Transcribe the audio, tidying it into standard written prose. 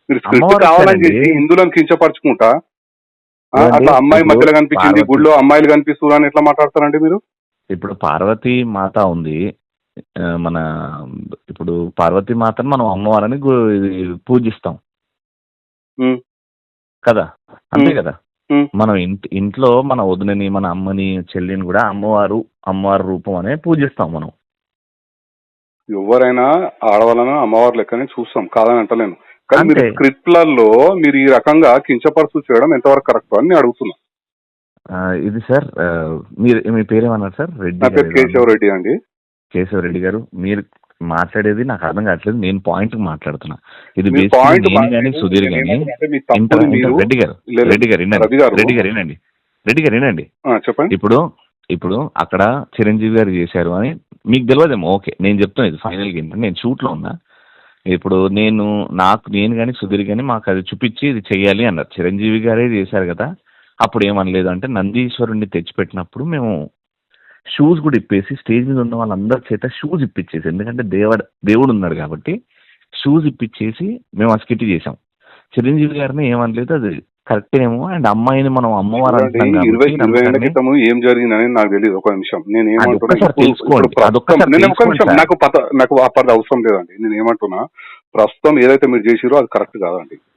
మీరు స్క్రిప్ట్ అమ్మవారు కావాలని వచ్చారండి. చేసి హిందువులను కించపరచుకుంటా చూడండి అట్లా అమ్మాయి ఇప్పుడు మధ్యలో కనిపించింది, పార్వతి గుడిలో అమ్మాయిలు కనిపిస్తున్నారు అని ఎట్లా మాట్లాడతారండి మీరు? ఇప్పుడు పార్వతీ మాత ఉంది. మన ఇప్పుడు పార్వతీ మాతను మనం అమ్మవారని ఇది పూజిస్తాం ఉమ్, కదా, అంతే ఉమ్, కదా. ఉమ్. మనం ఇంట్లో మన వదినని, మన అమ్మని, చెల్లిని కూడా అమ్మవారి రూపం అనే పూజిస్తాం మనం. ఎవరైనా ఆడవాళ్ళను అమ్మవారి లెక్కనే చూస్తాం, కాదని అంటలేను. కానీ మీరు అంతే. స్క్రిప్ట్లలో మీరు ఈ రకంగా కించపరుచు చేయడం ఎంతవరకు కరెక్ట్ అని నేను అడుగుతున్నా. ఇది సార్, మీ పేరేమన్నారు సార్? రెడ్డి నా గారు పేరు ఏదో అన్నారు. కేశవరెడ్డి అండి. కేశవరెడ్డి గారు, మీరు మాట్లాడేది నాకు అర్థం కావట్లేదు. నేను పాయింట్ మాట్లాడుతున్నా. ఇది మీరు బేసిక్గా పాయింట్ నేను కానీ సుధీర్ కానీ మీ తప్పుని మీరు రెడ్డి గారు లేదు, రెడ్డి గారు వినండి. రవి గారు రెడ్డి గారు వినండి. చెప్పండి. ఇప్పుడు అక్కడ చిరంజీవి గారు చేశారు అని మీకు తెలియదేమో. ఓకే, నేను చెప్తాను. ఇది ఫైనల్గా ఏంటంటే, నేను షూట్లో ఉన్నా. ఇప్పుడు నేను కానీ సుధీర్ కానీ మాకు అది చూపించి ఇది చెయ్యాలి అన్నారు. చిరంజీవి గారే చేశారు కదా, అప్పుడు ఏమనలేదు. అంటే నందీశ్వరుణ్ణి తెచ్చిపెట్టినప్పుడు మేము షూస్ కూడా ఇప్పేసి స్టేజ్ మీద ఉన్న వాళ్ళందరి చేత షూస్ ఇప్పించేసి, ఎందుకంటే దేవుడు ఉన్నాడు కాబట్టి షూస్ ఇప్పించేసి మేము ఆ స్కిట్ చేసాం. చిరంజీవి గారిని ఏమనలేదు, అది కరెక్ట్ ఏమో. అండ్ అమ్మాయిని మనం అమ్మవారు అంటున్నాం 20 ఏళ్ల కాబట్టి క్రితం ఏం జరిగిందని నాకు తెలియదు. ఒక నిమిషం నేను అది ఏమంటున్నా, ఒక్కసారి తెలుసుకోండి. నేను ఒక నిమిషం, నాకు అప్పటి అవసరం లేదండి. నేను ఏమంటున్నా, ప్రస్తుతం ఏదైతే మీరు చేసిరో అది కరెక్ట్ కాదండి.